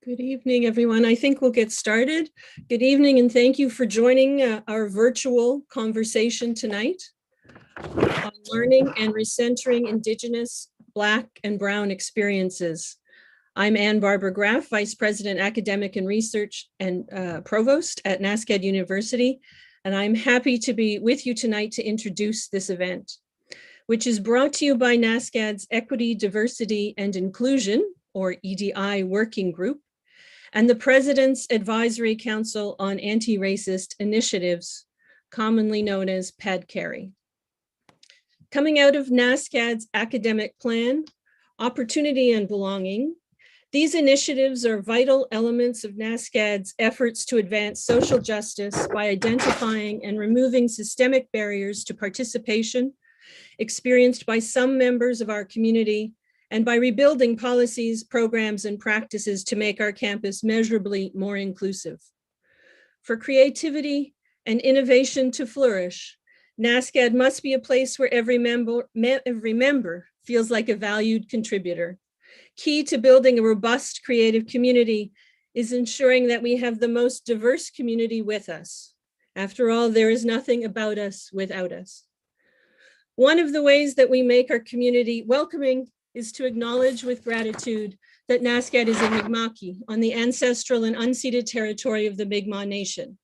Good evening, everyone. I think we'll get started. Good evening, and thank you for joining our virtual conversation tonight on learning and recentering Indigenous, Black, and Brown experiences. I'm Ann Barbara Graff, Vice President, Academic and Research and Provost at NSCAD University, and I'm happy to be with you tonight to introduce this event, which is brought to you by NSCAD's Equity, Diversity, and Inclusion, or EDI Working Group, and the President's Advisory Council on Anti-Racist Initiatives, commonly known as PADCARI. Coming out of NSCAD's academic plan, Opportunity and Belonging, these initiatives are vital elements of NSCAD's efforts to advance social justice by identifying and removing systemic barriers to participation experienced by some members of our community, and by rebuilding policies, programs, and practices to make our campus measurably more inclusive. For creativity and innovation to flourish, NSCAD must be a place where every member feels like a valued contributor. Key to building a robust creative community is ensuring that we have the most diverse community with us. After all, there is nothing about us without us. One of the ways that we make our community welcoming is to acknowledge with gratitude that NSCAD is in Mi'kma'ki, on the ancestral and unceded territory of the Mi'kmaq Nation.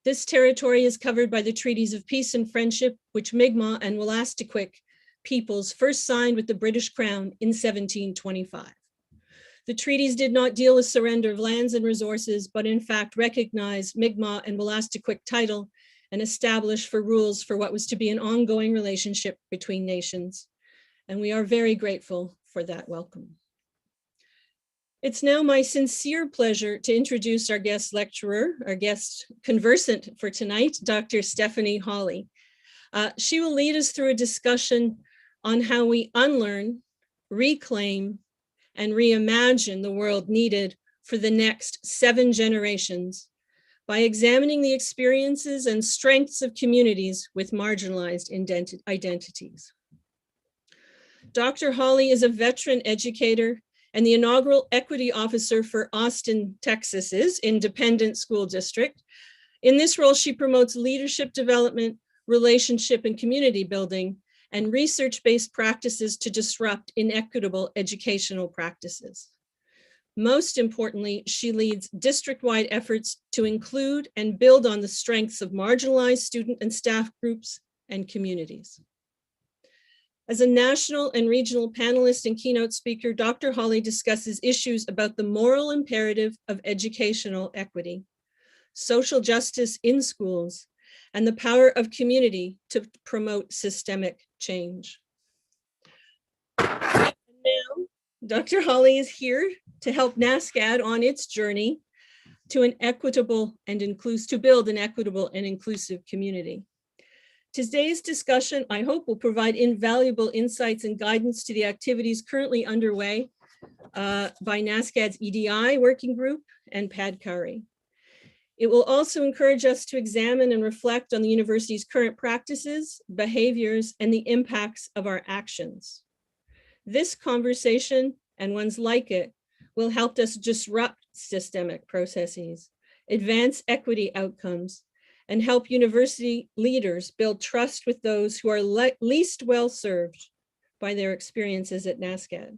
This territory is covered by the treaties of peace and friendship, which Mi'kmaq and Wolastoqiyik peoples first signed with the British Crown in 1725. The treaties did not deal with surrender of lands and resources, but in fact recognized Mi'kmaq and Wolastoqiyik title and established for rules for what was to be an ongoing relationship between nations. And we are very grateful for that welcome. It's now my sincere pleasure to introduce our guest lecturer, our guest conversant for tonight, Dr. Stephanie Hawley. She will lead us through a discussion on how we unlearn, reclaim, and reimagine the world needed for the next 7 generations by examining the experiences and strengths of communities with marginalized identities. Dr. Hawley is a veteran educator and the inaugural equity officer for Austin, Texas's Independent School District. In this role, she promotes leadership development, relationship and community building, and research-based practices to disrupt inequitable educational practices. Most importantly, she leads district-wide efforts to include and build on the strengths of marginalized student and staff groups and communities. As a national and regional panelist and keynote speaker, Dr. Hawley discusses issues about the moral imperative of educational equity, social justice in schools, and the power of community to promote systemic change. And now, Dr. Hawley is here to help NSCAD on its journey to build an equitable and inclusive community. Today's discussion, I hope, will provide invaluable insights and guidance to the activities currently underway by NSCAD's EDI Working Group and PADCARI. It will also encourage us to examine and reflect on the university's current practices, behaviors, and the impacts of our actions. This conversation and ones like it will help us disrupt systemic processes, advance equity outcomes, and help university leaders build trust with those who are least well served by their experiences at NSCAD.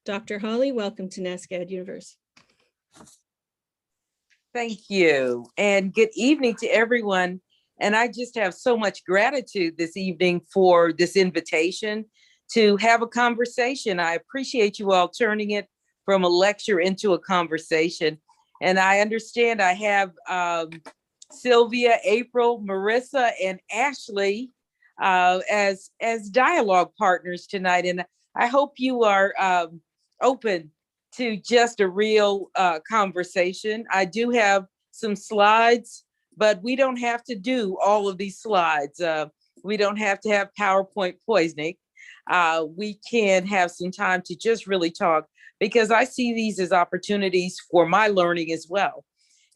Dr. Hawley, welcome to NSCAD University. Thank you, and good evening to everyone. And I just have so much gratitude this evening for this invitation to have a conversation. I appreciate you all turning it from a lecture into a conversation. And I understand I have Sylvia, April, Marissa, and Ashley as dialogue partners tonight. And I hope you are open to just a real conversation. I do have some slides, but we don't have to do all of these slides. We don't have to have PowerPoint poisoning. We can have some time to just really talk, because I see these as opportunities for my learning as well.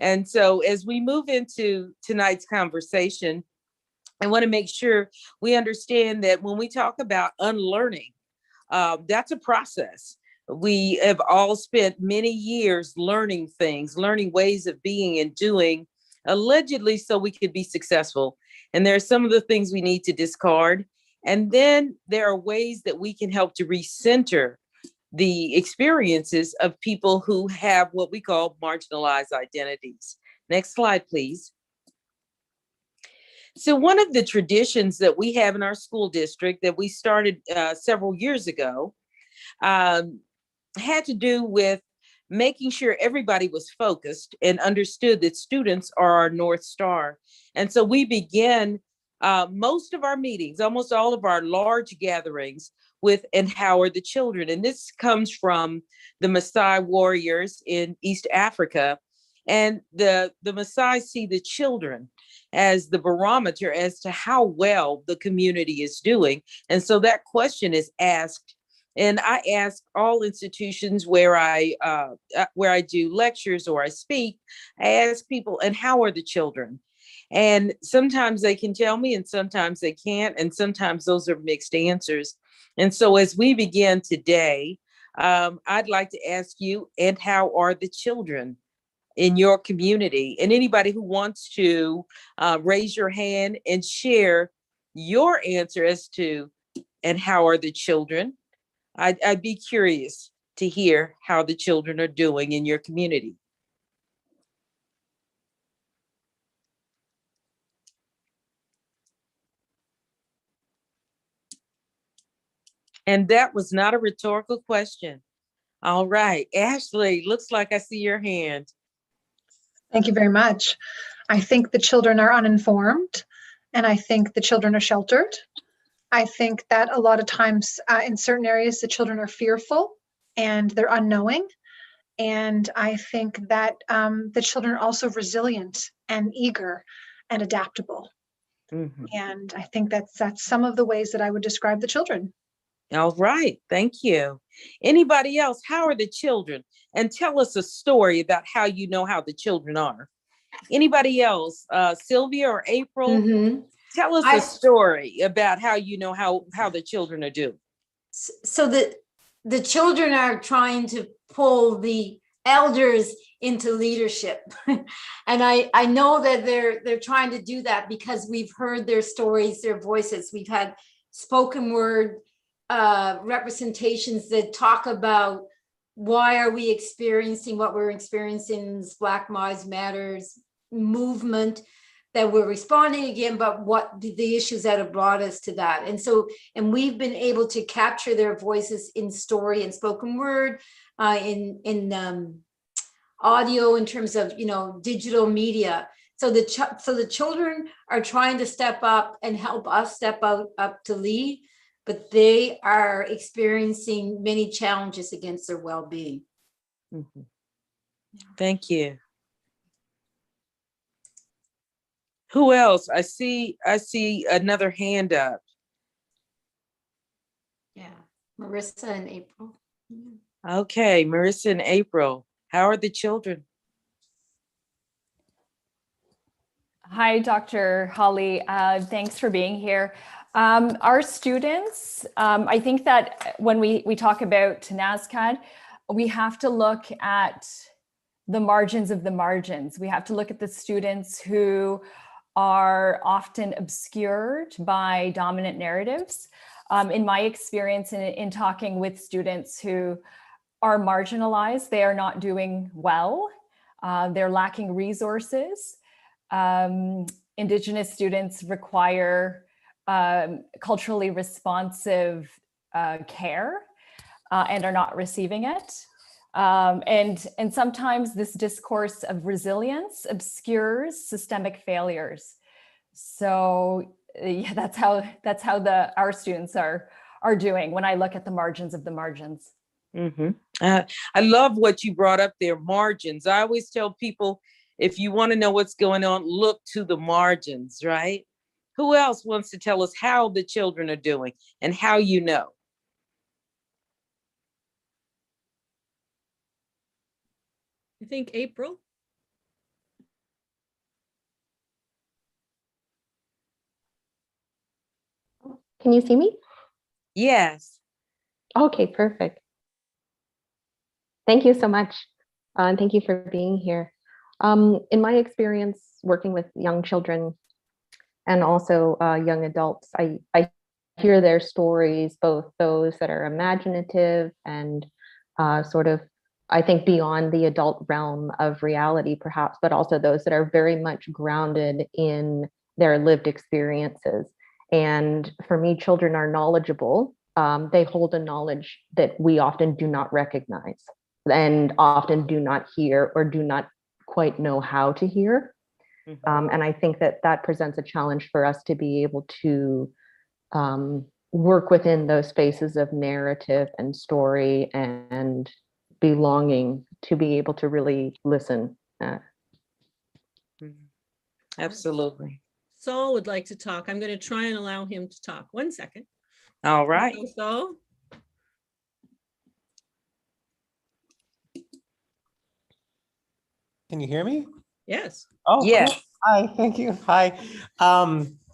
And so as we move into tonight's conversation, I want to make sure we understand that when we talk about unlearning, that's a process. We have all spent many years learning things, learning ways of being and doing, allegedly so we could be successful. And there are some of the things we need to discard. And then there are ways that we can help to recenter the experiences of people who have what we call marginalized identities. Next slide, please. So one of the traditions that we have in our school district that we started several years ago had to do with making sure everybody was focused and understood that students are our North Star. And so we began most of our meetings, almost all of our large gatherings with "Empower the Children." And this comes from the Maasai warriors in East Africa. And the Maasai see the children as the barometer as to how well the community is doing. And so that question is asked. And I ask all institutions where I do lectures or I speak, I ask people, and how are the children? And sometimes they can tell me, and sometimes they can't, and sometimes those are mixed answers. And so as we begin today, I'd like to ask you, and how are the children in your community? And anybody who wants to raise your hand and share your answer as to, and how are the children? I'd be curious to hear how the children are doing in your community. And that was not a rhetorical question. All right, Ashley, looks like I see your hand. Thank you very much. I think the children are uninformed, and I think the children are sheltered. I think that a lot of times in certain areas, the children are fearful and they're unknowing. And I think that the children are also resilient and eager and adaptable. Mm-hmm. And I think that's some of the ways that I would describe the children. All right, thank you. Anybody else? How are the children? And tell us a story about how you know how the children are. Anybody else? Sylvia or April? Mm-hmm. Tell us a story about how you know how the children are doing. So the children are trying to pull the elders into leadership. And I know that they're trying to do that because we've heard their stories, their voices. We've had spoken word representations that talk about why are we experiencing what we're experiencing in this Black Lives Matters movement, that we're responding again, but what the issues that have brought us to that. And we've been able to capture their voices in story and spoken word, in audio, in terms of, digital media. So the children are trying to step up and help us step up to lead, but they are experiencing many challenges against their well-being. Mm-hmm. Thank you. Who else? I see another hand up. Yeah, Marissa and April. Okay, Marissa and April, how are the children? Hi, Dr. Hawley. Thanks for being here. Our students, I think that when we talk about NASCAD, we have to look at the margins of the margins. We have to look at the students who are often obscured by dominant narratives. In my experience in talking with students who are marginalized, they are not doing well. They're lacking resources. Indigenous students require culturally responsive care and are not receiving it. And sometimes this discourse of resilience obscures systemic failures. So yeah, that's how our students are doing when I look at the margins of the margins. Mm-hmm. I love what you brought up there, margins. I always tell people, if you want to know what's going on, look to the margins, right? Who else wants to tell us how the children are doing and how you know? I think April. Can you see me? Yes. Okay, perfect. Thank you so much. And thank you for being here. In my experience working with young children and also young adults, I hear their stories, both those that are imaginative and sort of, I think, beyond the adult realm of reality, perhaps, but also those that are very much grounded in their lived experiences. And for me, children are knowledgeable. They hold a knowledge that we often do not recognize and often do not hear or do not quite know how to hear. And I think that that presents a challenge for us to be able to work within those spaces of narrative and story and belonging to be able to really listen. Absolutely. Saul would like to talk. I'm going to try and allow him to talk. 1 second. All right. Saul? Can you hear me? Yes. Oh, Yes. cool. Hi, thank you. Hi.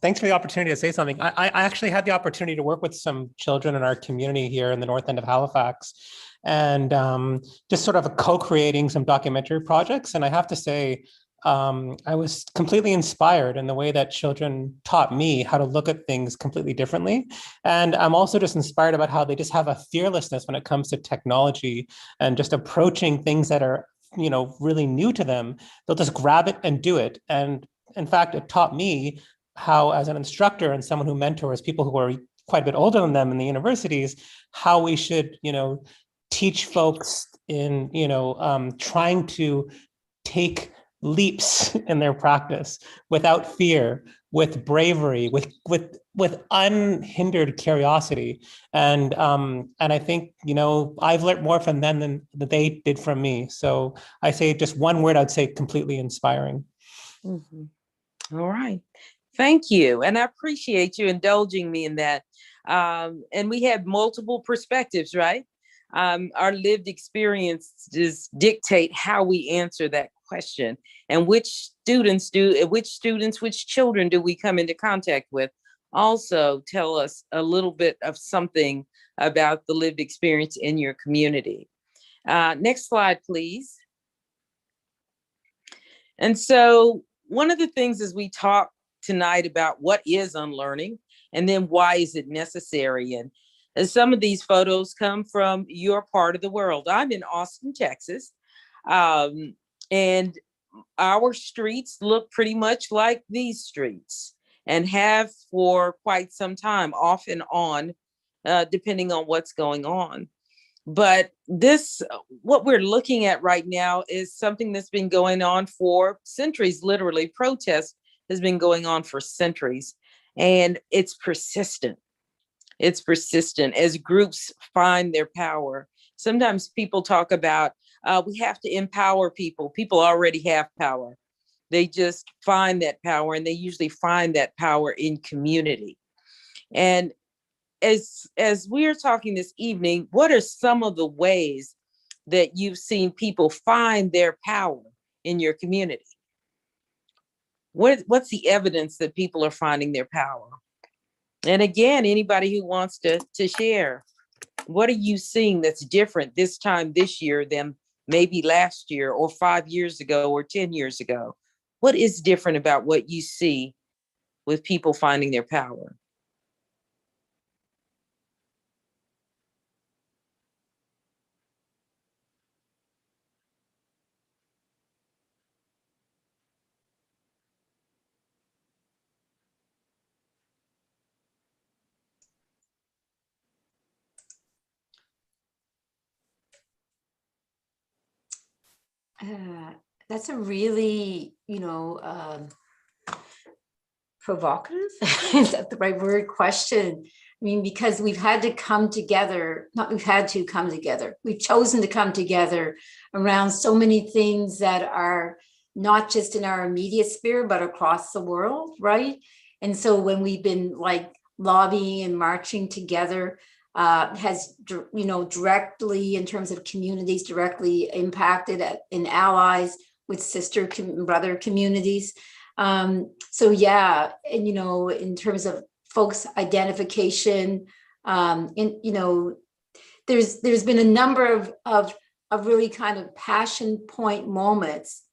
Thanks for the opportunity to say something. I actually had the opportunity to work with some children in our community here in the north end of Halifax, and just sort of co-creating some documentary projects. And I have to say, I was completely inspired in the way that children taught me how to look at things completely differently. And I'm also just inspired about how they just have a fearlessness when it comes to technology and just approaching things that are, really new to them. They'll just grab it and do it. And in fact, it taught me how, as an instructor and someone who mentors people who are quite a bit older than them in the universities, how we should, teach folks in, trying to take leaps in their practice without fear, with bravery, with unhindered curiosity. And I think, I've learned more from them than they did from me. So I say just one word, I'd say completely inspiring. All right. Thank you. And I appreciate you indulging me in that. And we had multiple perspectives, right? Our lived experiences dictate how we answer that question, and which children do we come into contact with also tell us a little bit of something about the lived experience in your community. Next slide, please. And so one of the things is we talk tonight about what is unlearning, and then why is it necessary? And some of these photos come from your part of the world. I'm in Austin, Texas, and our streets look pretty much like these streets and have for quite some time, off and on, depending on what's going on. But what we're looking at right now is something that's been going on for centuries. Literally, protest has been going on for centuries, and it's persistent. It's persistent as groups find their power. Sometimes people talk about we have to empower people. People already have power. They just find that power, and they usually find that power in community. And as we're talking this evening, what are some of the ways that you've seen people find their power in your community? What's the evidence that people are finding their power? And again, anybody who wants to share, what are you seeing that's different this time this year than maybe last year or 5 years ago or 10 years ago? What is different about what you see with people finding their power? That's a really, provocative, is that the right word, question? I mean, because we've had to come together, we've chosen to come together around so many things that are not just in our immediate sphere, but across the world, right? And so when we've been like lobbying and marching together, has, directly, in terms of communities, directly impacted in allies with sister brother communities. So yeah, and in terms of folks' identification, there's been a number of of really kind of passion point moments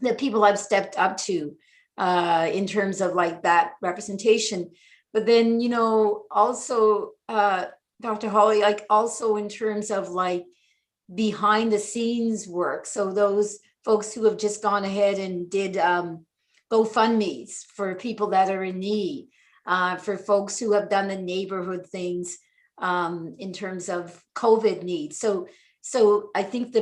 that people have stepped up to in terms of like that representation. But then, you know, also, Dr. Hawley, like also in terms of like behind the scenes work. So those folks who have just gone ahead and did GoFundMe's for people that are in need, for folks who have done the neighborhood things in terms of COVID needs. So I think the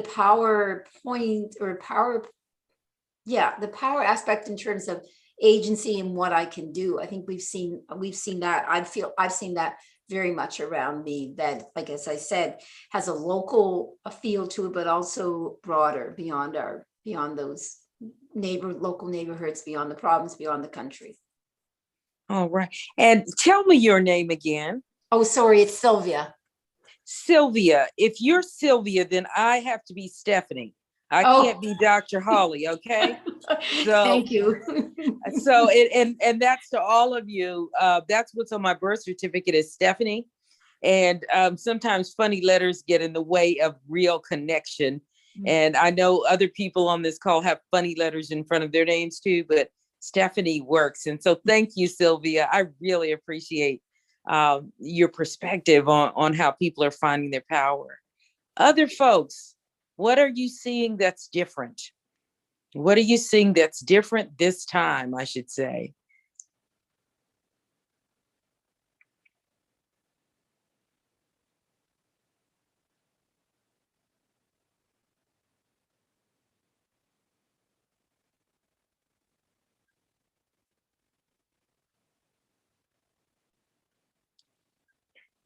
the power aspect in terms of agency and what I can do. I think we've seen that. I've seen that very much around me, that, like, as I said, has a local feel to it, but also broader beyond those local neighborhoods, beyond the province, beyond the country. All right. And tell me your name again. Oh, sorry, it's Sylvia. Sylvia. If you're Sylvia, then I have to be Stephanie. I can't be Dr. Hawley, okay? So thank you. So and that's to all of you. That's what's on my birth certificate is Stephanie. And sometimes funny letters get in the way of real connection. And I know other people on this call have funny letters in front of their names too, but Stephanie works. And so thank you, Sylvia. I really appreciate your perspective on how people are finding their power. Other folks, what are you seeing that's different? What are you seeing that's different this time, I should say?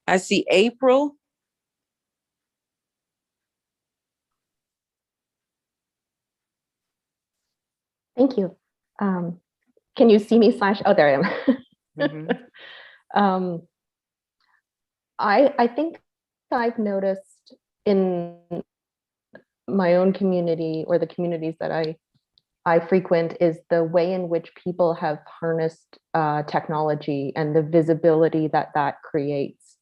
I see April. Thank you. Can you see me slash? Oh, there I am. Mm-hmm. I think I've noticed in my own community or the communities that I frequent is the way in which people have harnessed technology and the visibility that creates,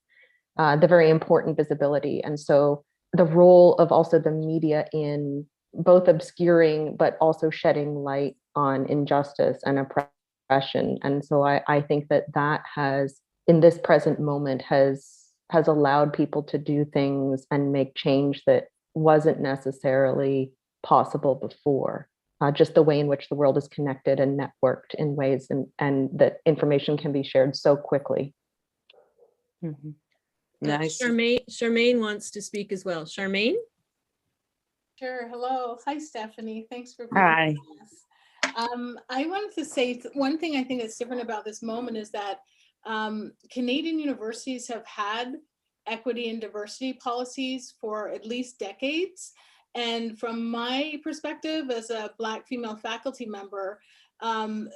the very important visibility. And so the role of also the media in both obscuring, but also shedding light on injustice and oppression. And so I think that has, in this present moment, has allowed people to do things and make change that wasn't necessarily possible before. Just the way in which the world is connected and networked in ways and that information can be shared so quickly. Mm-hmm. Nice. Charmaine wants to speak as well. Charmaine? Sure. Hello. Hi, Stephanie. Thanks for being Hi. with us. I wanted to say one thing I think that's different about this moment is that Canadian universities have had equity and diversity policies for at least decades. And from my perspective as a Black female faculty member,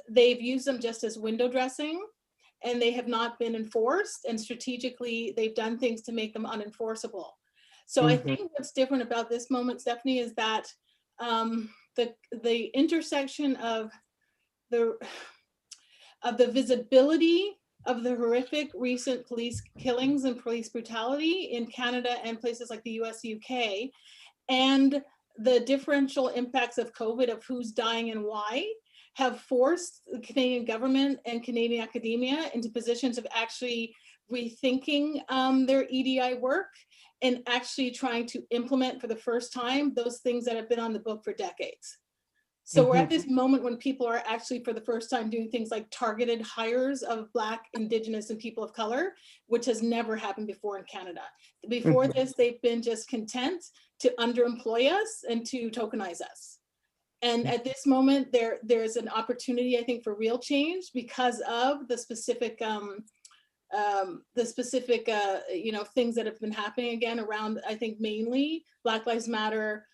they've used them just as window dressing, and they have not been enforced. And strategically, they've done things to make them unenforceable. So I think what's different about this moment, Stephanie, is that the intersection of the visibility of the horrific recent police killings and police brutality in Canada and places like the US, UK, and the differential impacts of COVID, of who's dying and why, have forced the Canadian government and Canadian academia into positions of actually rethinking their EDI work and actually trying to implement for the first time those things that have been on the book for decades. So we're at this moment when people are actually for the first time doing things like targeted hires of Black, Indigenous, and people of color, which has never happened before in Canada. Before this, they've been just content to underemploy us and to tokenize us. And at this moment, there's an opportunity, I think, for real change because of the specific things that have been happening again around, I think, mainly Black Lives Matter,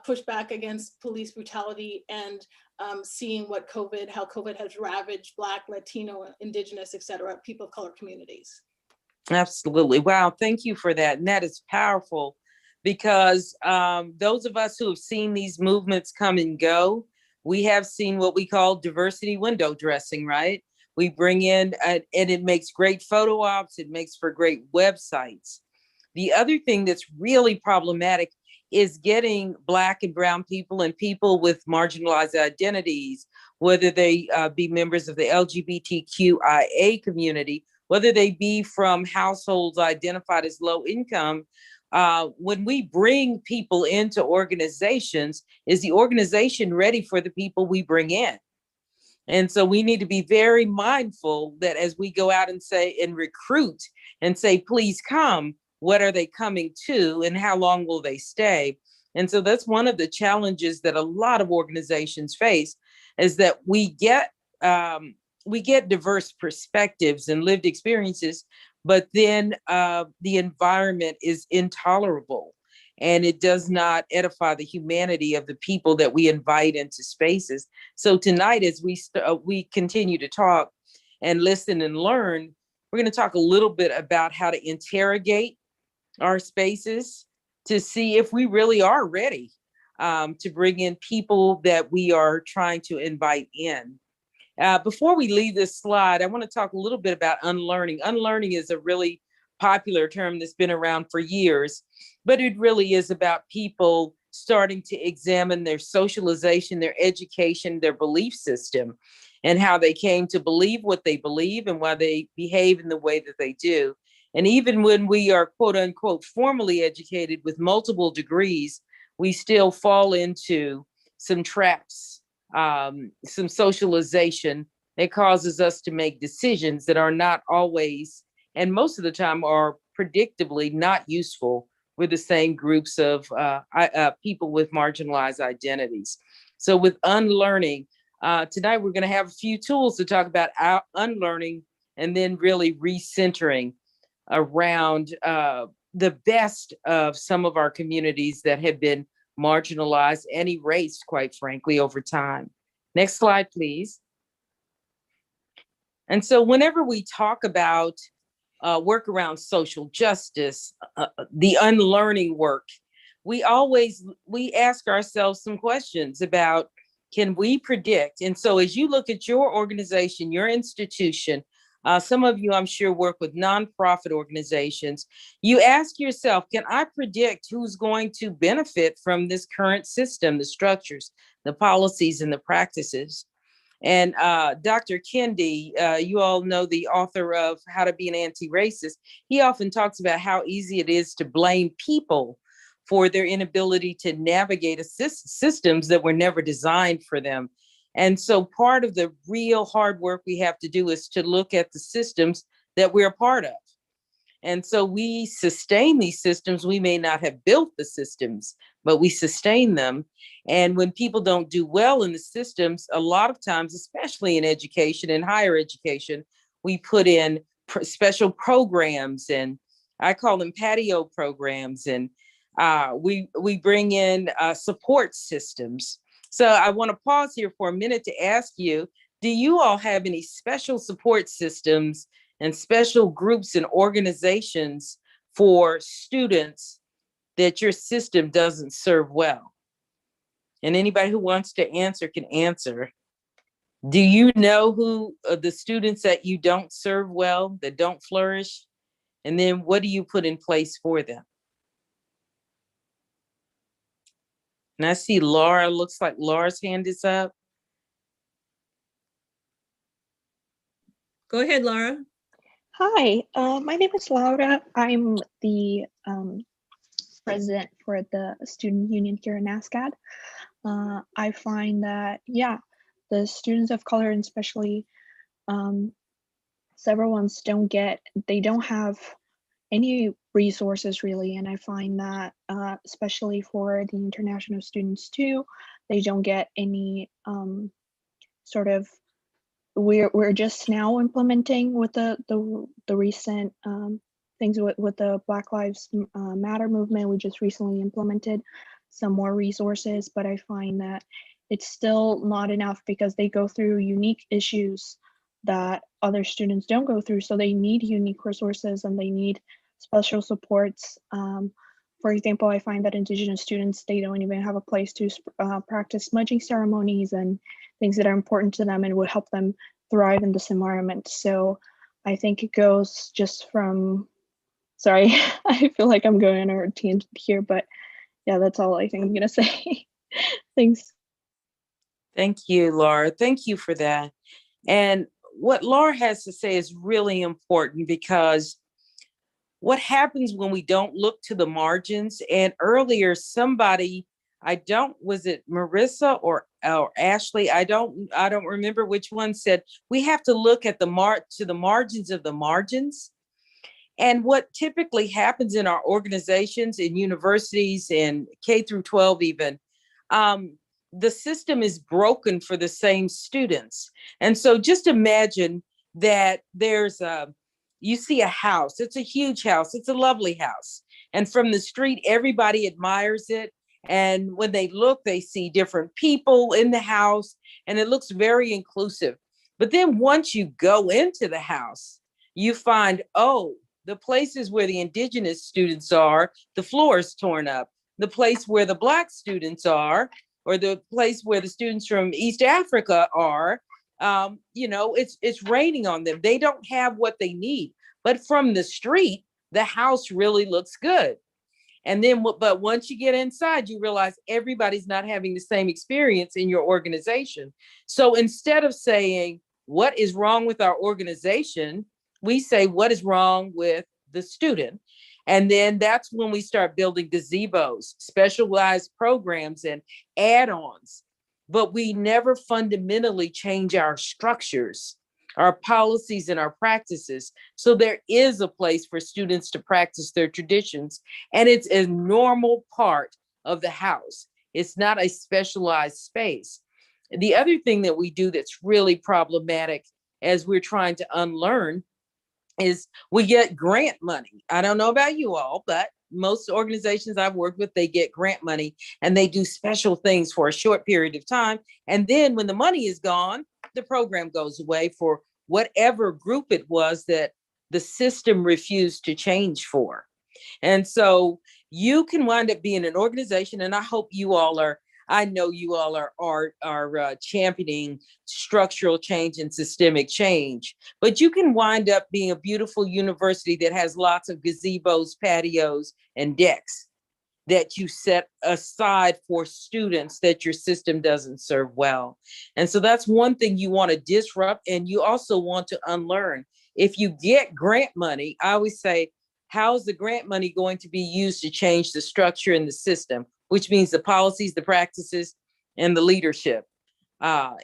pushback against police brutality, and seeing how COVID has ravaged Black, Latino, Indigenous, et cetera, people of color communities. Absolutely. Wow. Thank you for that. And that is powerful because those of us who have seen these movements come and go, we have seen what we call diversity window dressing, right? We bring in, and it makes great photo ops. It makes for great websites. The other thing that's really problematic is getting Black and brown people and people with marginalized identities, whether they be members of the LGBTQIA community, whether they be from households identified as low income. When we bring people into organizations, is the organization ready for the people we bring in? And so we need to be very mindful that as we go out and say and recruit and say, please come, what are they coming to and how long will they stay? And so that's one of the challenges that a lot of organizations face, is that we get diverse perspectives and lived experiences, but then the environment is intolerable and it does not edify the humanity of the people that we invite into spaces. So tonight, as we continue to talk and listen and learn, we're going to talk a little bit about how to interrogate our spaces to see if we really are ready to bring in people that we are trying to invite in. Before we leave this slide, I want to talk a little bit about unlearning. Unlearning is a really popular term that's been around for years, but it really is about people starting to examine their socialization, their education, their belief system, and how they came to believe what they believe and why they behave in the way that they do. And even when we are, quote unquote, formally educated with multiple degrees, we still fall into some traps, some socialization that causes us to make decisions that are not always, and most of the time are predictably not useful with the same groups of people with marginalized identities. So with unlearning, tonight we're going to have a few tools to talk about unlearning and then really recentering around the best of some of our communities that have been marginalized and erased, quite frankly, over time. Next slide, please. And so whenever we talk about work around social justice, the unlearning work, we ask ourselves some questions about, can we predict? And so as you look at your organization, your institution, some of you, I'm sure, work with nonprofit organizations. You ask yourself, can I predict who's going to benefit from this current system, the structures, the policies, and the practices? And Dr. Kendi, you all know, the author of How to Be an Anti-Racist. He often talks about how easy it is to blame people for their inability to navigate systems that were never designed for them. And so part of the real hard work we have to do is to look at the systems that we're a part of. And so we sustain these systems. We may not have built the systems, but we sustain them. And when people don't do well in the systems, a lot of times, especially in education and higher education, we put in special programs, and I call them patio programs. And we bring in support systems. So I want to pause here for a minute to ask you, do you all have any special support systems and special groups and organizations for students that your system doesn't serve well? And anybody who wants to answer can answer. Do you know who the students that you don't serve well, that don't flourish? And then what do you put in place for them? And I see Laura, looks like Laura's hand is up. Go ahead, Laura. Hi, my name is Laura. I'm the president for the student union here in NASCAD. I find that, yeah, the students of color, and especially several ones, they don't have any resources really. And I find that especially for the international students too, they don't get any sort of, we're just now implementing with the recent things with the Black Lives Matter movement. We just recently implemented some more resources, but I find that it's still not enough because they go through unique issues that other students don't go through. So they need unique resources and they need special supports. For example, I find that Indigenous students, they don't even have a place to practice smudging ceremonies and things that are important to them and would help them thrive in this environment. So I think it goes just from, sorry, I feel like I'm going on a tangent here, but yeah, that's all I think I'm gonna say. Thanks. Thank you, Laura. Thank you for that. And what Laura has to say is really important, because what happens when we don't look to the margins? And earlier, somebody, was it Marissa or Ashley? I don't remember which one said we have to look at to the margins of the margins. And what typically happens in our organizations, in universities, and K through 12 even, the system is broken for the same students. And so just imagine that you see a house, it's a huge house, it's a lovely house. And from the street, everybody admires it. And when they look, they see different people in the house, and it looks very inclusive. But then once you go into the house, you find, oh, the places where the Indigenous students are, the floor is torn up. The place where the Black students are, or the place where the students from East Africa are, it's raining on them. They don't have what they need. But from the street, the house really looks good. And then, but once you get inside, you realize everybody's not having the same experience in your organization. So instead of saying, what is wrong with our organization, we say, what is wrong with the student? And then that's when we start building gazebos, specialized programs, and add-ons. But we never fundamentally change our structures, our policies, and our practices. So there is a place for students to practice their traditions, and it's a normal part of the house. It's not a specialized space. The other thing that we do that's really problematic as we're trying to unlearn is we get grant money. I don't know about you all, but most organizations I've worked with, they get grant money and they do special things for a short period of time. And then when the money is gone, the program goes away for whatever group it was that the system refused to change for. And so you can wind up being an organization, and I hope you all are, I know you all are championing structural change and systemic change, but you can wind up being a beautiful university that has lots of gazebos, patios, and decks that you set aside for students that your system doesn't serve well. And so that's one thing you want to disrupt, and you also want to unlearn. If you get grant money, I always say, how's the grant money going to be used to change the structure in the system, which means the policies, the practices, and the leadership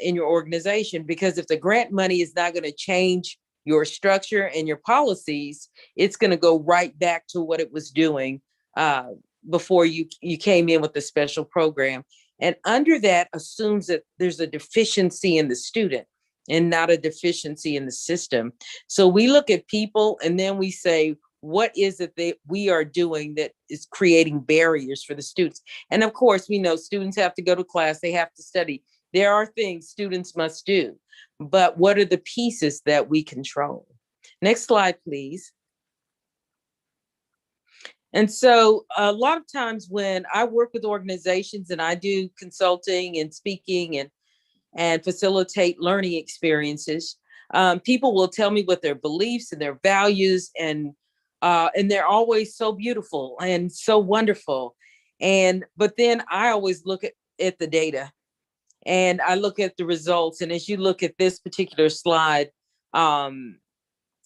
in your organization? Because if the grant money is not going to change your structure and your policies, it's going to go right back to what it was doing before you came in with the special program. And under that assumes that there's a deficiency in the student and not a deficiency in the system. So we look at people and then we say, what is it that we are doing that is creating barriers for the students? And of course, we know students have to go to class, they have to study. There are things students must do, but what are the pieces that we control? Next slide, please. And so a lot of times when I work with organizations and I do consulting and speaking and facilitate learning experiences, people will tell me what their beliefs and their values, and they're always so beautiful and so wonderful. But then I always look at the data, and I look at the results. And as you look at this particular slide,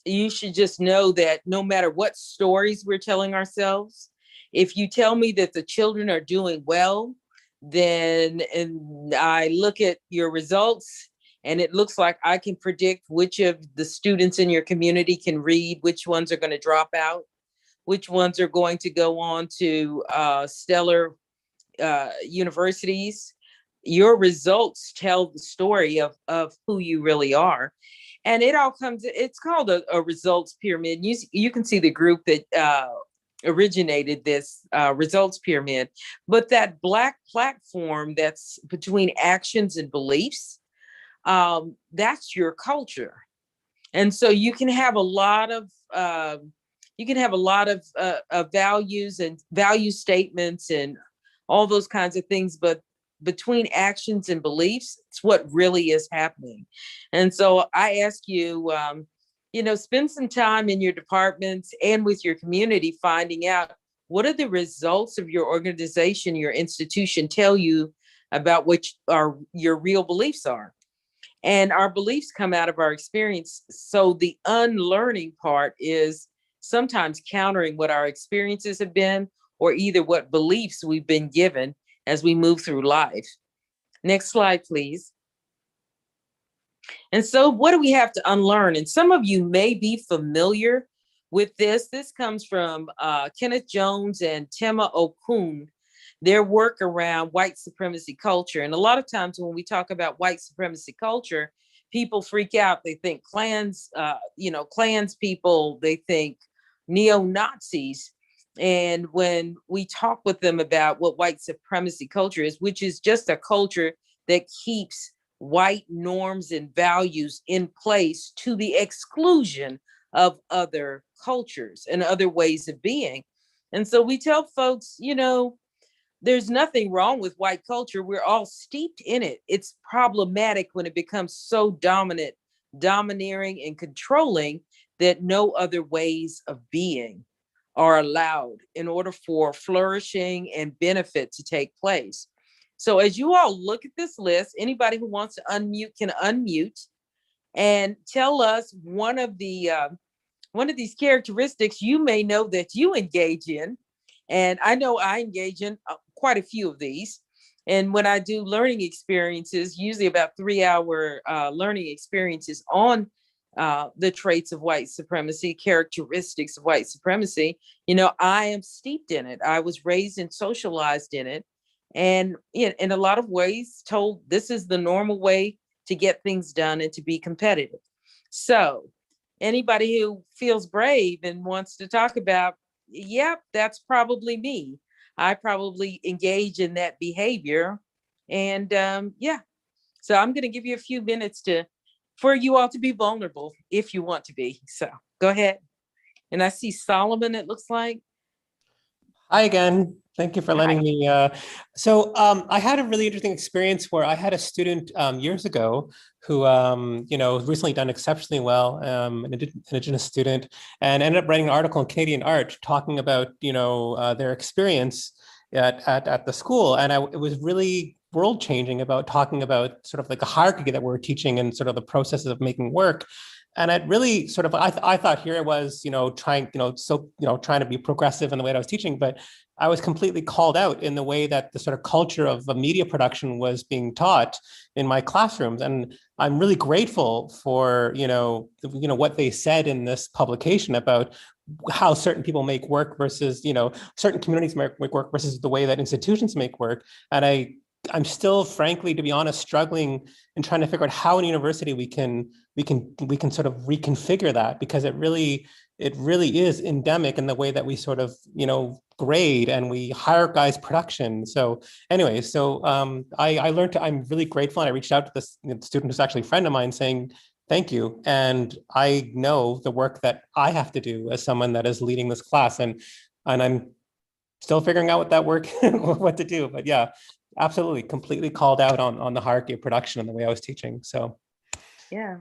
you should just know that no matter what stories we're telling ourselves, if you tell me that the children are doing well, then and I look at your results, and it looks like I can predict which of the students in your community can read, which ones are going to drop out, which ones are going to go on to stellar universities. Your results tell the story of who you really are. And it all comes, it's called a results pyramid. You can see the group that originated this results pyramid, but that black platform that's between actions and beliefs, that's your culture. And so you can have a lot of values and value statements and all those kinds of things, but between actions and beliefs, it's what really is happening. And so I ask you, spend some time in your departments and with your community finding out what are the results of your organization, your institution tell you about what your real beliefs are? And our beliefs come out of our experience. So the unlearning part is sometimes countering what our experiences have been, or either what beliefs we've been given as we move through life. Next slide, please. And so what do we have to unlearn? And some of you may be familiar with this. This comes from Kenneth Jones and Tema Okun, their work around white supremacy culture. And a lot of times when we talk about white supremacy culture, people freak out. They think clans, clans people, they think neo-Nazis. And when we talk with them about what white supremacy culture is, which is just a culture that keeps white norms and values in place to the exclusion of other cultures and other ways of being. And so we tell folks, there's nothing wrong with white culture. We're all steeped in it. It's problematic when it becomes so dominant, domineering, and controlling that no other ways of being are allowed in order for flourishing and benefit to take place. So as you all look at this list, anybody who wants to unmute can unmute and tell us one of these characteristics you may know that you engage in. And I know I engage in quite a few of these. And when I do learning experiences, usually about 3-hour learning experiences on the traits of white supremacy, characteristics of white supremacy, I am steeped in it. I was raised and socialized in it. And in a lot of ways told this is the normal way to get things done and to be competitive. So anybody who feels brave and wants to talk about, yep, that's probably me. I probably engage in that behavior. And so I'm going to give you a few minutes for you all to be vulnerable if you want to be. So go ahead. And I see Solomon, it looks like. Hi again. Thank you for letting me. I had a really interesting experience where I had a student years ago who, recently done exceptionally well, an Indigenous student, and ended up writing an article in Canadian Art talking about, their experience at the school. And it was really world changing about talking about sort of like a hierarchy that we're teaching and sort of the processes of making work. And it really sort of, I thought here I was, trying to be progressive in the way that I was teaching, but I was completely called out in the way that the sort of culture of a media production was being taught in my classrooms. And I'm really grateful for, what they said in this publication about how certain people make work versus, certain communities make work versus the way that institutions make work. And I'm still, frankly, to be honest, struggling and trying to figure out how in university we can sort of reconfigure that, because it really is endemic in the way that we sort of, grade and we hierarchize production. So anyway, I learned I'm really grateful. And I reached out to this student who's actually a friend of mine saying, thank you. And I know the work that I have to do as someone that is leading this class. And I'm still figuring out what that work, what to do. But yeah, absolutely, completely called out on the hierarchy of production and the way I was teaching. So yeah,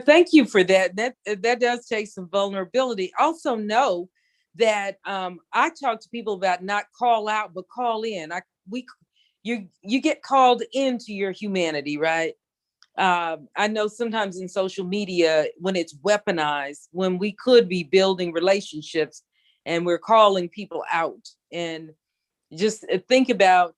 thank you for that. That does take some vulnerability. Also know that I talk to people about not call out but call in. You get called into your humanity, right? I know sometimes in social media when it's weaponized, when we could be building relationships and we're calling people out. And just think about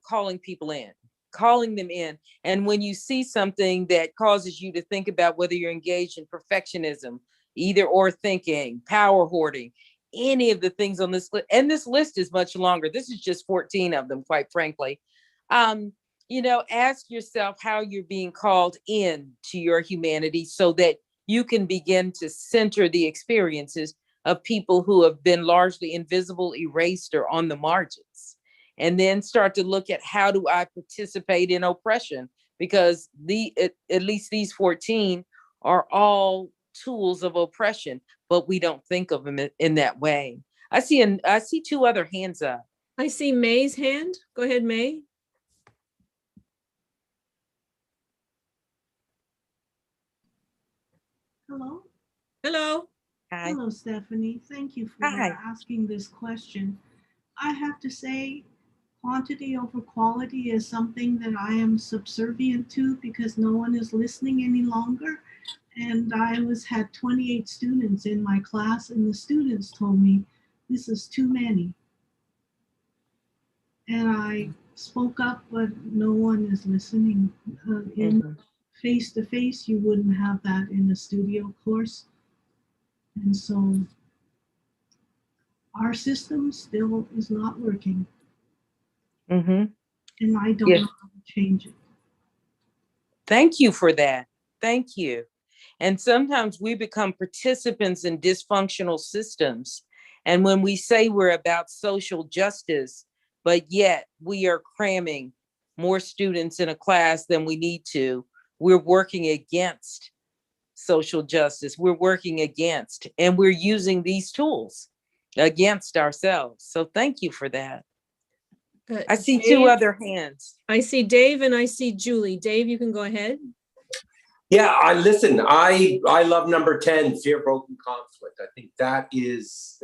calling people in, calling them in. And when you see something that causes you to think about whether you're engaged in perfectionism, either or thinking, power hoarding, any of the things on this list, and this list is much longer. This is just 14 of them, quite frankly. Ask yourself how you're being called in to your humanity so that you can begin to center the experiences of people who have been largely invisible, erased, or on the margins. And then start to look at how do I participate in oppression? Because at least these 14 are all tools of oppression, but we don't think of them in that way. I see 2 other hands up. I see May's hand. Go ahead, May. Hello. Hello. Hi. Hello, Stephanie. Thank you for Hi. asking this question. I have to say, quantity over quality is something that I am subservient to because no one is listening any longer. And I had 28 students in my class, and the students told me this is too many. And I spoke up, but no one is listening. In face to face, you wouldn't have that in a studio course. And so our system still is not working. And I don't know how to change it. Thank you for that. Thank you. And sometimes we become participants in dysfunctional systems. And when we say we're about social justice, but yet we are cramming more students in a class than we need to, we're working against social justice. We're working against, and we're using these tools against ourselves. So thank you for that. I see two other hands. I see Dave and I see Julie. Dave, you can go ahead. Yeah, I love number 10, fear of open conflict. I think that is,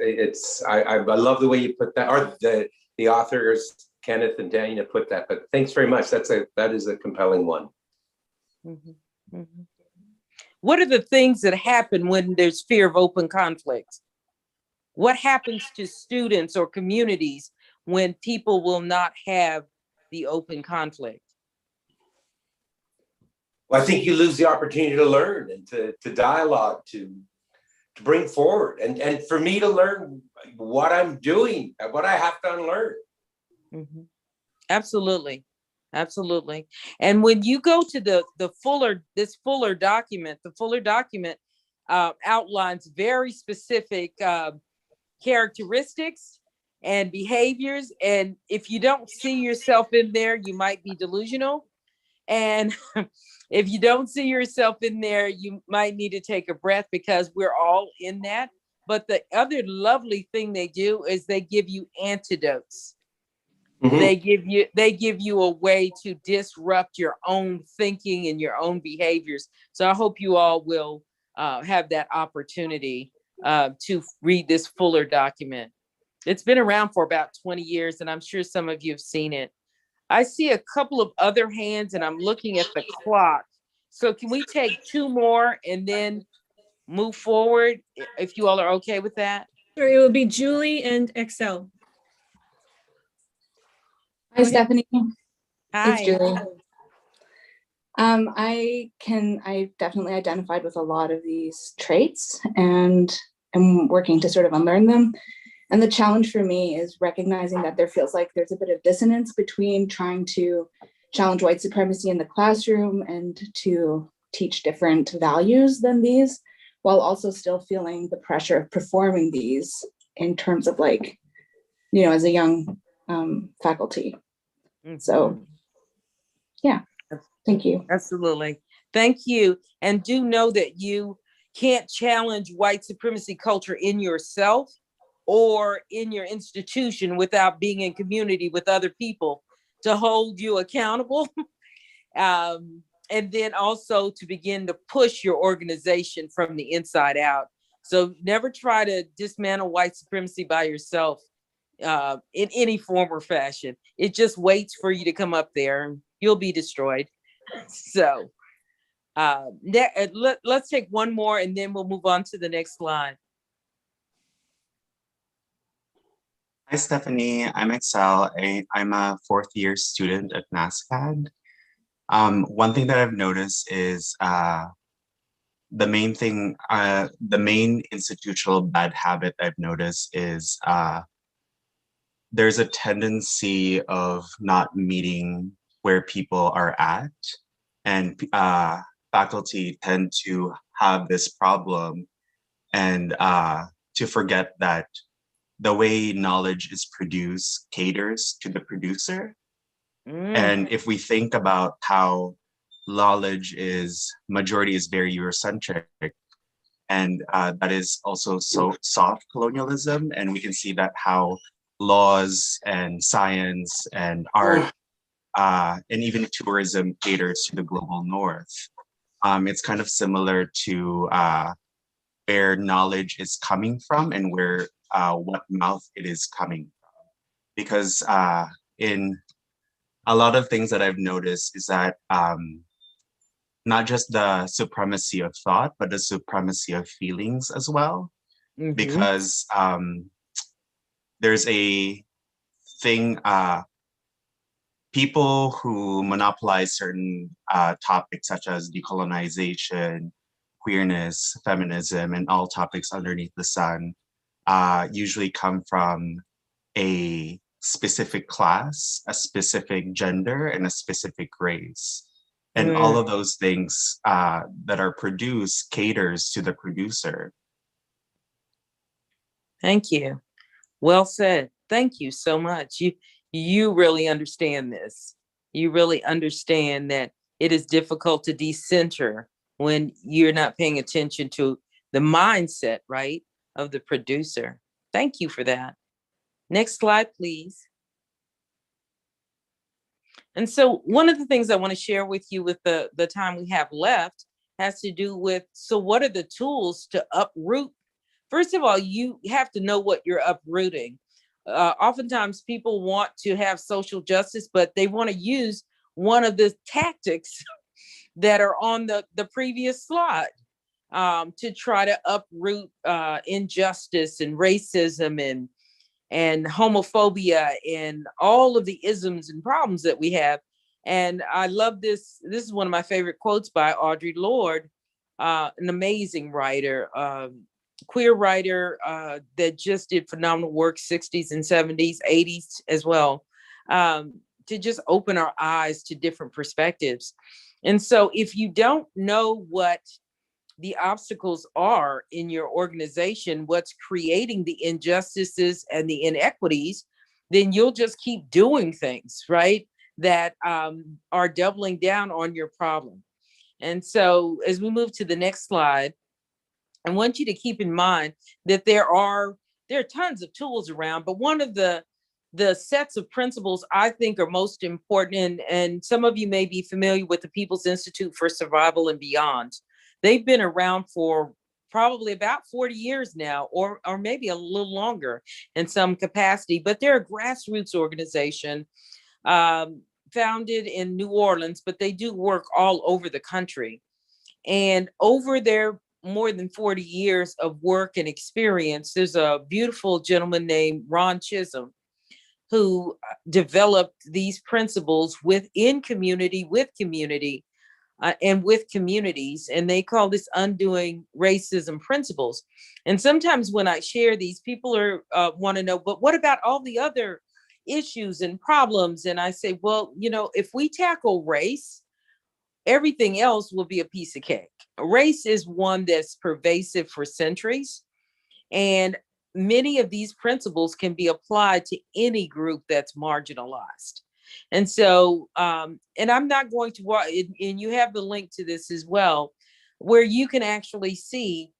I love the way you put that, or the authors, Kenneth and Dana, put that, but thanks very much. That is a compelling one. What are the things that happen when there's fear of open conflict? What happens to students or communities when people will not have the open conflict? Well, I think you lose the opportunity to learn and to dialogue, to bring forward, and for me to learn what I'm doing, what I have to unlearn. Absolutely. Absolutely. And when you go to the fuller document, the fuller document outlines very specific characteristics and behaviors. And if you don't see yourself in there, you might be delusional. And if you don't see yourself in there, you might need to take a breath, because we're all in that. But the other lovely thing they do is they give you antidotes. They give you a way to disrupt your own thinking and your own behaviors. So I hope you all will have that opportunity to read this fuller document. It's been around for about 20 years, and I'm sure some of you have seen it. I see a couple of other hands, and I'm looking at the clock. So can we take two more and then move forward, if you all are okay with that? Sure, it will be Julie and Excel. Hi, Stephanie. Hi. It's Julie. I definitely identified with a lot of these traits, and I'm working to sort of unlearn them. And the challenge for me is recognizing that there feels like there's a bit of dissonance between trying to challenge white supremacy in the classroom and to teach different values than these, while also still feeling the pressure of performing these in terms of, like, you know, as a young faculty. So, yeah, thank you. Absolutely. Thank you. And do know that you can't challenge white supremacy culture in yourself or in your institution without being in community with other people to hold you accountable. And then also to begin to push your organization from the inside out. So never try to dismantle white supremacy by yourself in any form or fashion. It just waits for you to come up there and you'll be destroyed. So let's take one more and then we'll move on to the next slide. Hi, Stephanie. I'm Excel. I'm a fourth year student at NASCAD. One thing that I've noticed is the main institutional bad habit I've noticed is there's a tendency of not meeting where people are at, and faculty tend to have this problem and to forget that the way knowledge is produced caters to the producer. And if we think about how knowledge majority is very Eurocentric, and that is also so soft colonialism, and we can see that how laws and science and art and even tourism caters to the global north. It's kind of similar to where knowledge is coming from and where what mouth it is coming from. because in a lot of things that I've noticed is that not just the supremacy of thought, but the supremacy of feelings as well. Mhm. Because there's a thing, people who monopolize certain topics such as decolonization, queerness, feminism, and all topics underneath the sun usually come from a specific class, a specific gender, and a specific race. And all of those things that are produced caters to the producer. Thank you. Well said. Thank you so much. You really understand this. You really understand that it is difficult to decenter when you're not paying attention to the mindset, right, of the producer. Thank you for that. Next slide, please. And so one of the things I want to share with you with the time we have left has to do with, so what are the tools to uproot? First of all, you have to know what you're uprooting. Oftentimes people want to have social justice, but they want to use one of the tactics that are on the previous slide to try to uproot injustice and racism and homophobia and all of the isms and problems that we have. And I love this. This is one of my favorite quotes by Audre Lorde, an amazing writer, queer writer that just did phenomenal work, 60s and 70s, 80s as well, to just open our eyes to different perspectives. And so if you don't know what the obstacles are in your organization, what's creating the injustices and the inequities, then you'll just keep doing things, right, that are doubling down on your problem. And so as we move to the next slide, I want you to keep in mind that there are tons of tools around, but one of the sets of principles I think are most important, and some of you may be familiar with the People's Institute for Survival and Beyond. They've been around for probably about 40 years now, or maybe a little longer in some capacity, but they're a grassroots organization founded in New Orleans, but they do work all over the country. And over their more than 40 years of work and experience, there's a beautiful gentleman named Ron Chisholm who developed these principles within community, with community, and with communities, and they call this undoing racism principles. And sometimes when I share these, people want to know, but what about all the other issues and problems? And I say, well, if we tackle race, everything else will be a piece of cake. Race is one that's pervasive for centuries, and many of these principles can be applied to any group that's marginalized. And so, and I'm not going to, and you have the link to this as well, where you can actually see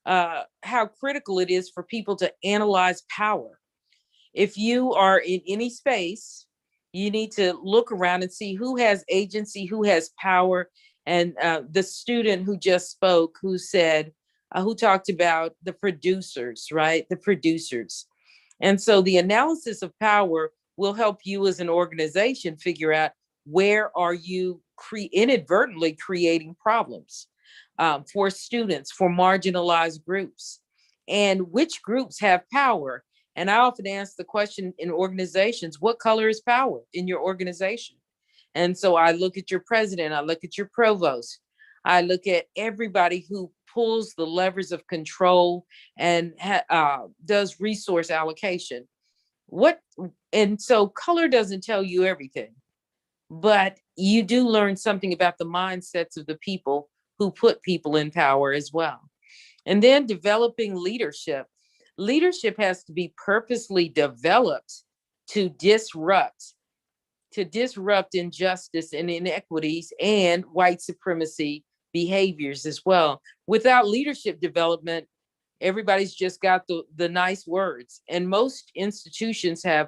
how critical it is for people to analyze power. If you are in any space, you need to look around and see who has agency, who has power. And the student who just spoke, who said, who talked about the producers, right? The producers. And so the analysis of power will help you as an organization figure out where are you inadvertently creating problems for students, for marginalized groups, and which groups have power. And I often ask the question in organizations, what color is power in your organization? And so I look at your president, I look at your provost, I look at everybody who pulls the levers of control and does resource allocation. And so color doesn't tell you everything, but you do learn something about the mindsets of the people who put people in power as well. And then developing leadership. Leadership has to be purposely developed to disrupt injustice and inequities and white supremacy behaviors as well. Without leadership development, everybody's just got the nice words. And most institutions have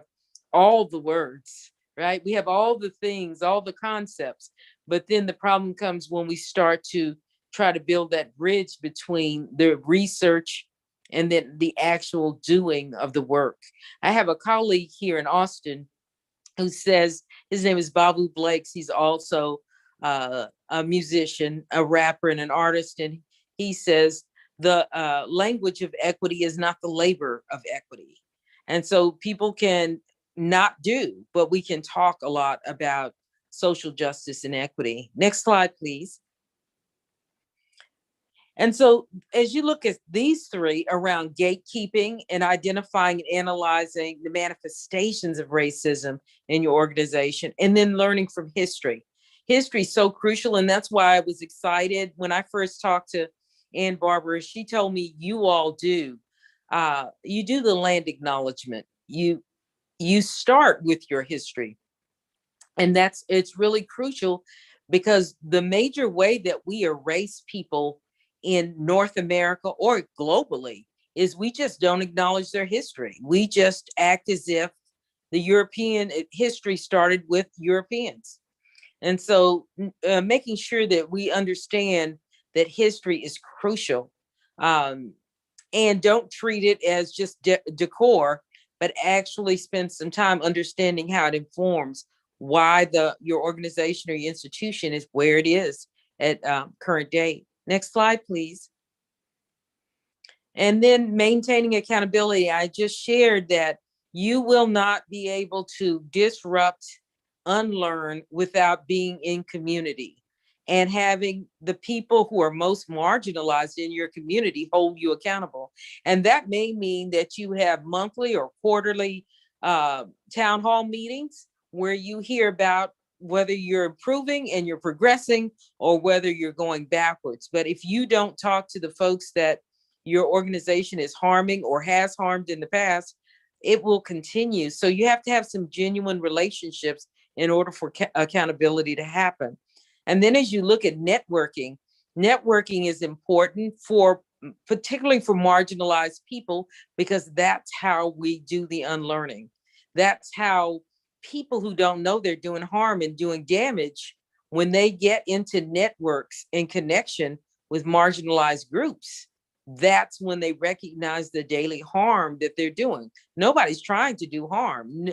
all the words, right? We have all the things, all the concepts, but then the problem comes when we start to try to build that bridge between the research and then the actual doing of the work. I have a colleague here in Austin who says, his name is Babu Blakes. He's also a musician, a rapper, and an artist. And he says the language of equity is not the labor of equity. And so people can not do, but we can talk a lot about social justice and equity. Next slide, please. And so as you look at these three around gatekeeping and identifying and analyzing the manifestations of racism in your organization, and then learning from history. History is so crucial, and that's why I was excited when I first talked to Ann Barbara. She told me you all do. You do the land acknowledgement. You start with your history. And it's really crucial because the major way that we erase people in North America or globally is we just don't acknowledge their history. We just act as if the European history started with Europeans. And so making sure that we understand that history is crucial, and don't treat it as just decor, but actually spend some time understanding how it informs why your organization or your institution is where it is at current date. Next slide, please. And then maintaining accountability. I just shared that you will not be able to disrupt, unlearn without being in community and having the people who are most marginalized in your community hold you accountable. And that may mean that you have monthly or quarterly town hall meetings where you hear about whether you're improving and you're progressing or whether you're going backwards. But if you don't talk to the folks that your organization is harming or has harmed in the past, it will continue. So you have to have some genuine relationships in order for accountability to happen. And then as you look at networking, networking is important particularly for marginalized people, because that's how we do the unlearning. That's how people who don't know they're doing harm and doing damage, when they get into networks in connection with marginalized groups, that's when they recognize the daily harm that they're doing. Nobody's trying to do harm.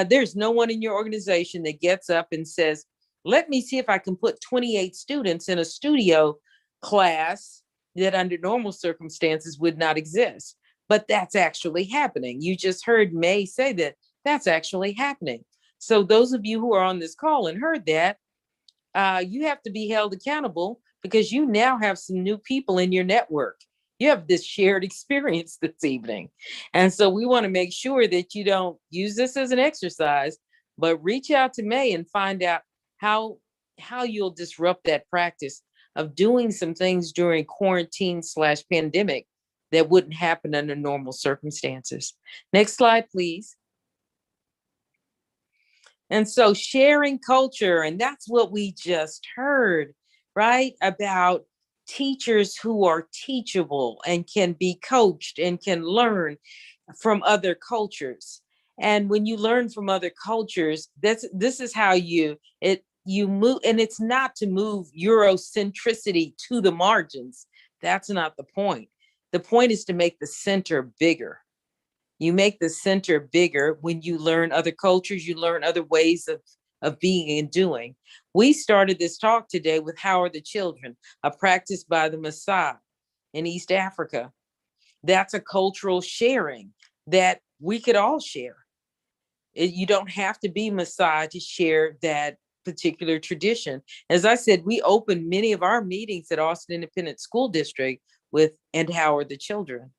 There's no one in your organization that gets up and says, let me see if I can put 28 students in a studio class that under normal circumstances would not exist. But that's actually happening. You just heard May say that that's actually happening. So those of you who are on this call and heard that, you have to be held accountable because you now have some new people in your network. You have this shared experience this evening. And so we want to make sure that you don't use this as an exercise, but reach out to May and find out how you'll disrupt that practice of doing some things during quarantine/pandemic that wouldn't happen under normal circumstances. Next slide, please. And so sharing culture, and that's what we just heard, right? About teachers who are teachable and can be coached and can learn from other cultures. And when you learn from other cultures, this is how you move, and it's not to move Eurocentricity to the margins. That's not the point. The point is to make the center bigger. You make the center bigger when you learn other cultures, you learn other ways of being and doing. We started this talk today with How Are the Children, a practice by the Maasai in East Africa. That's a cultural sharing that we could all share. You don't have to be Maasai to share that particular tradition. As I said, we opened many of our meetings at Austin Independent School District with "And How Are the Children?"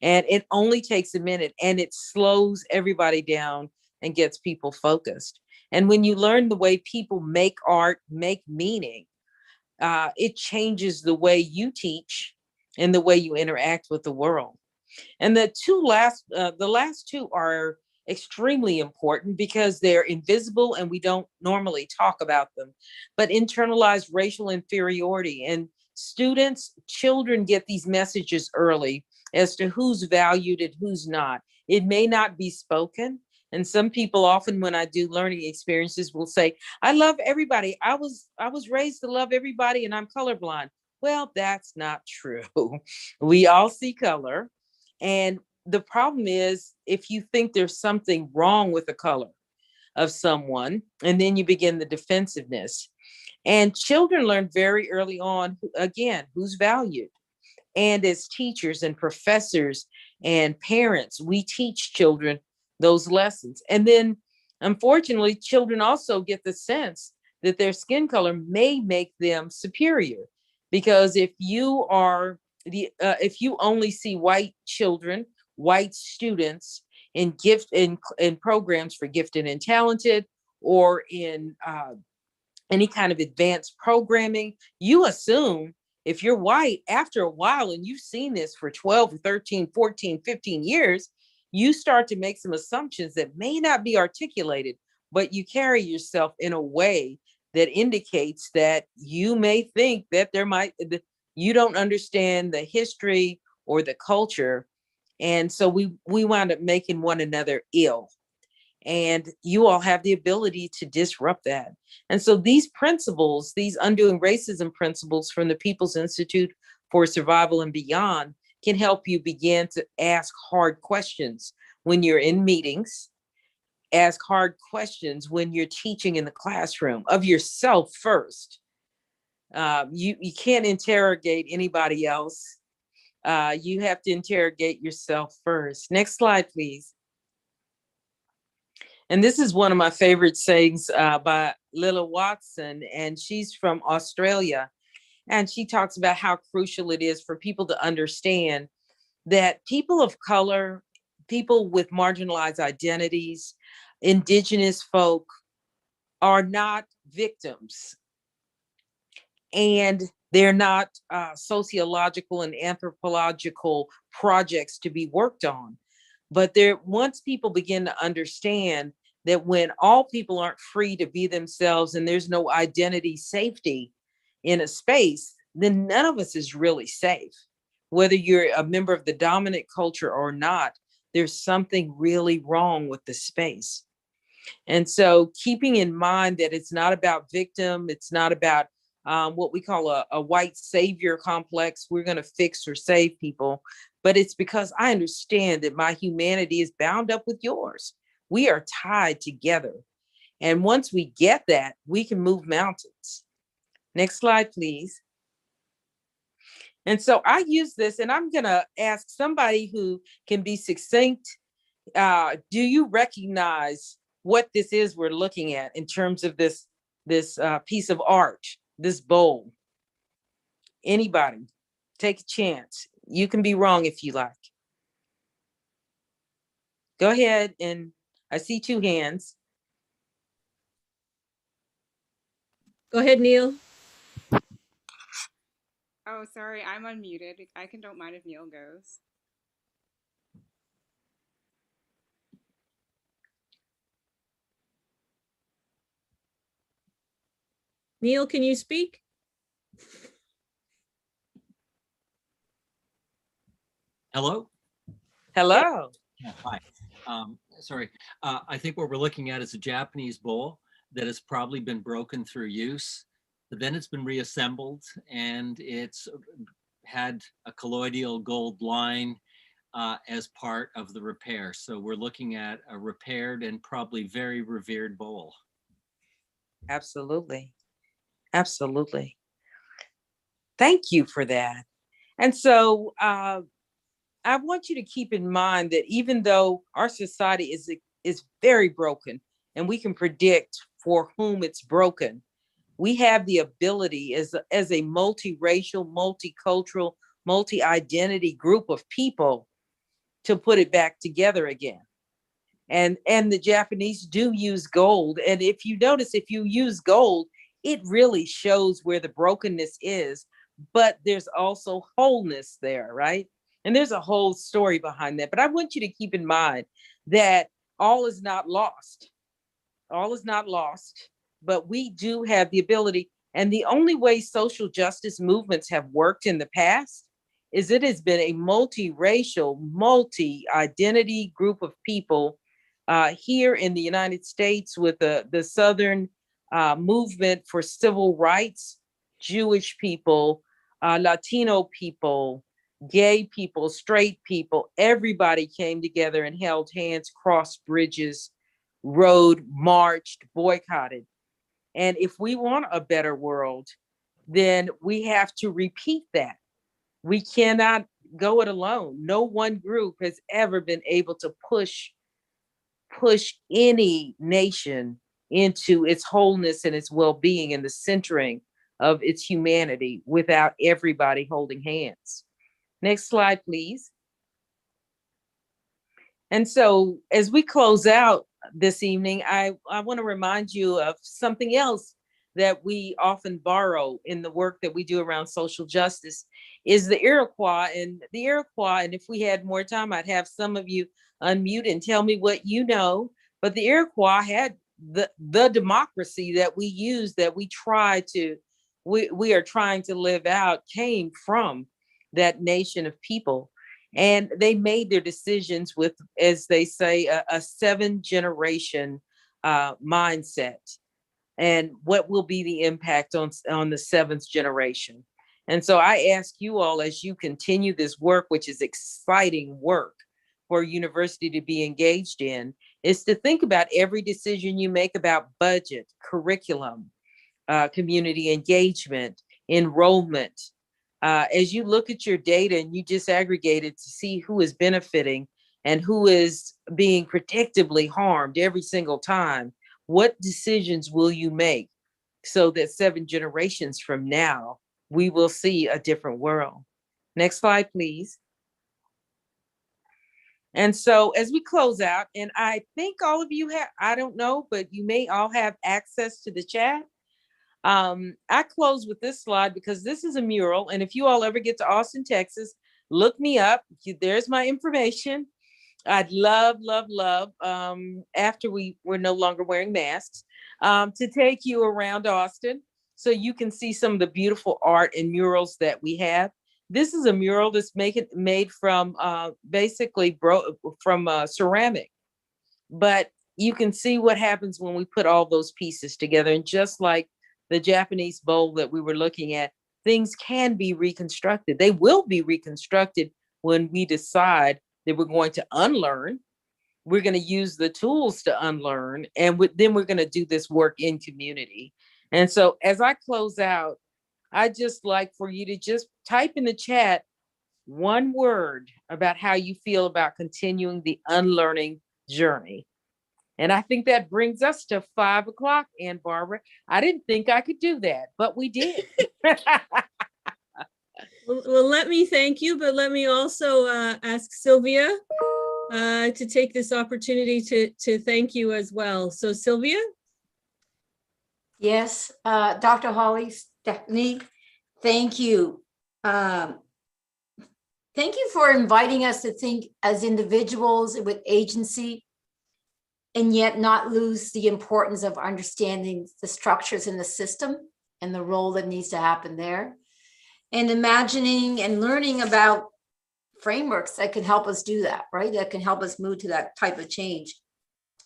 And it only takes a minute, and it slows everybody down and gets people focused. And when you learn the way people make art, make meaning, it changes the way you teach and the way you interact with the world. And the last two are extremely important because they're invisible and we don't normally talk about them, but internalized racial inferiority. And children get these messages early as to who's valued and who's not. It may not be spoken. And some people often, when I do learning experiences, will say, I love everybody. I was raised to love everybody and I'm colorblind. Well, that's not true. We all see color. And the problem is, if you think there's something wrong with the color of someone, and then you begin the defensiveness. And children learn very early on, again, who's valued. And as teachers and professors and parents, we teach children those lessons. And then, unfortunately, children also get the sense that their skin color may make them superior. Because if you if you only see white children, white students in programs for gifted and talented, or in any kind of advanced programming, you assume if you're white, after a while, and you've seen this for 12, 13, 14, 15 years, you start to make some assumptions that may not be articulated, but you carry yourself in a way that indicates that you may think that you don't understand the history or the culture. And so we wind up making one another ill. And you all have the ability to disrupt that. And so these principles, these undoing racism principles from the People's Institute for Survival and Beyond, can help you begin to ask hard questions when you're in meetings, ask hard questions when you're teaching in the classroom of yourself first. You can't interrogate anybody else. You have to interrogate yourself first. Next slide, please. And this is one of my favorite sayings by Lila Watson, and she's from Australia. And she talks about how crucial it is for people to understand that people of color, people with marginalized identities, Indigenous folk are not victims. And they're not sociological and anthropological projects to be worked on. But once people begin to understand that when all people aren't free to be themselves and there's no identity safety in a space, then none of us is really safe. Whether you're a member of the dominant culture or not, there's something really wrong with the space. And so keeping in mind that it's not about victim, it's not about what we call a white savior complex. We're going to fix or save people, but it's because I understand that my humanity is bound up with yours. We are tied together. And once we get that, we can move mountains. Next slide, please. And so I use this, and I'm going to ask somebody who can be succinct. Do you recognize what this is we're looking at in terms of this piece of art, this bowl? Anybody, take a chance. You can be wrong if you like. Go ahead, and I see 2 hands. Go ahead, Neil. Oh, sorry, I'm unmuted. Don't mind if Neil goes. Neil, can you speak? Hello? Hello. Yeah, hi. Sorry. I think what we're looking at is a Japanese bowl that has probably been broken through use, but then it's been reassembled and it's had a colloidal gold line as part of the repair. So we're looking at a repaired and probably very revered bowl. Absolutely. Absolutely. Thank you for that. And so I want you to keep in mind that even though our society is very broken and we can predict for whom it's broken, we have the ability as a multiracial, multicultural, multi-identity group of people to put it back together again. And the Japanese do use gold. And if you notice, if you use gold, it really shows where the brokenness is, but there's also wholeness there, right? And there's a whole story behind that. But I want you to keep in mind that all is not lost. All is not lost, but we do have the ability. And the only way social justice movements have worked in the past is it has been a multiracial, multi-identity group of people here in the United States with the Southern movement for civil rights, Jewish people, Latino people, gay people, straight people, everybody came together and held hands, crossed bridges, rode, marched, boycotted. And if we want a better world, then we have to repeat that. We cannot go it alone. No one group has ever been able to push any nation into its wholeness and its well-being and the centering of its humanity without everybody holding hands. Next slide, please. And so as we close out this evening, I want to remind you of something else that we often borrow in the work that we do around social justice is the Iroquois. And the Iroquois, and if we had more time, I'd have some of you unmute and tell me what you know. But the Iroquois had the democracy that we use, that we are trying to live out, came from that nation of people. And they made their decisions with, as they say, a 7-generation mindset. And what will be the impact on the 7th generation? And so I ask you all, as you continue this work, which is exciting work for a university to be engaged in, is to think about every decision you make about budget, curriculum, community engagement, enrollment. As you look at your data and you disaggregate it to see who is benefiting and who is being predictably harmed every single time, what decisions will you make so that 7 generations from now, we will see a different world? Next slide, please. And so as we close out, and I think all of you have, I don't know, but you may all have access to the chat. I close with this slide because this is a mural. And if you all ever get to Austin, Texas, look me up. There's my information. I'd love, after we're no longer wearing masks, to take you around Austin so you can see some of the beautiful art and murals that we have. This is a mural that's made from basically from ceramic, but you can see what happens when we put all those pieces together. And just like the Japanese bowl that we were looking at, things can be reconstructed. They will be reconstructed when we decide that we're going to unlearn. We're going to use the tools to unlearn, and then we're going to do this work in community. And so as I close out, I'd just like for you to just type in the chat one word about how you feel about continuing the unlearning journey. And I think that brings us to 5 o'clock, Ann Barbara. I didn't think I could do that, but we did. Well, let me thank you, but let me also ask Sylvia to take this opportunity to thank you as well. So Sylvia? Yes, Dr. Hawley, Stephanie, thank you. Thank you for inviting us to think as individuals with agency, and yet not lose the importance of understanding the structures in the system and the role that needs to happen there. And imagining and learning about frameworks that can help us do that, right? That can help us move to that type of change.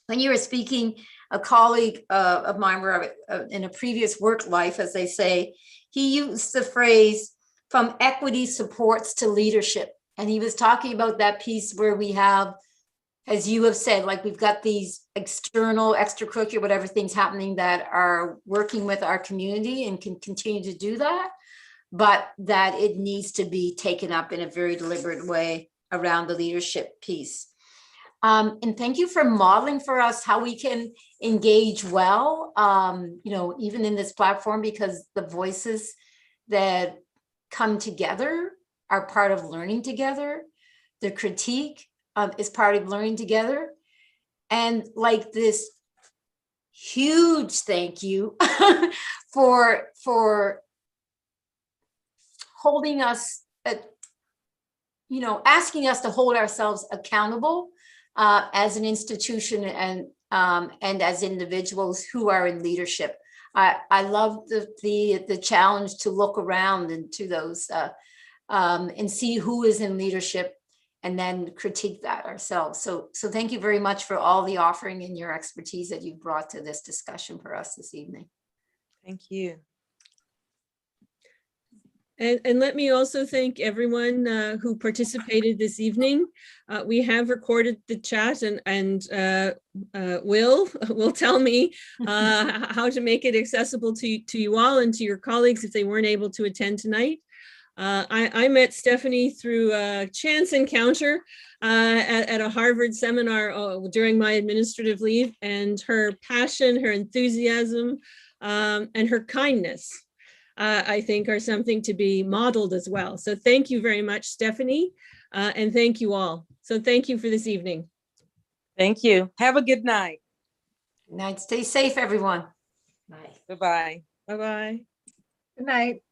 When you were speaking, a colleague of mine were in a previous work life, as they say, he used the phrase from equity supports to leadership. And he was talking about that piece where we have, as you have said, like we've got these external, extracurricular, whatever things happening that are working with our community and can continue to do that, but that it needs to be taken up in a very deliberate way around the leadership piece. And thank you for modeling for us how we can engage well, even in this platform, because the voices that come together are part of learning together. The critique is part of learning together. And like this huge thank you for holding us, asking us to hold ourselves accountable as an institution and as individuals who are in leadership. I love the challenge to look around into those and see who is in leadership and then critique that ourselves. So thank you very much for all the offering and your expertise that you've brought to this discussion for us this evening. Thank you. And let me also thank everyone who participated this evening. We have recorded the chat, and will tell me how to make it accessible to you all and to your colleagues if they weren't able to attend tonight. I met Stephanie through a chance encounter at a Harvard seminar during my administrative leave, and her passion, her enthusiasm, and her kindness, I think, are something to be modeled as well. So thank you very much, Stephanie, and thank you all. So thank you for this evening. Thank you. Have a good night. Good night. Stay safe, everyone. Bye. Bye-bye. Bye-bye. Good night.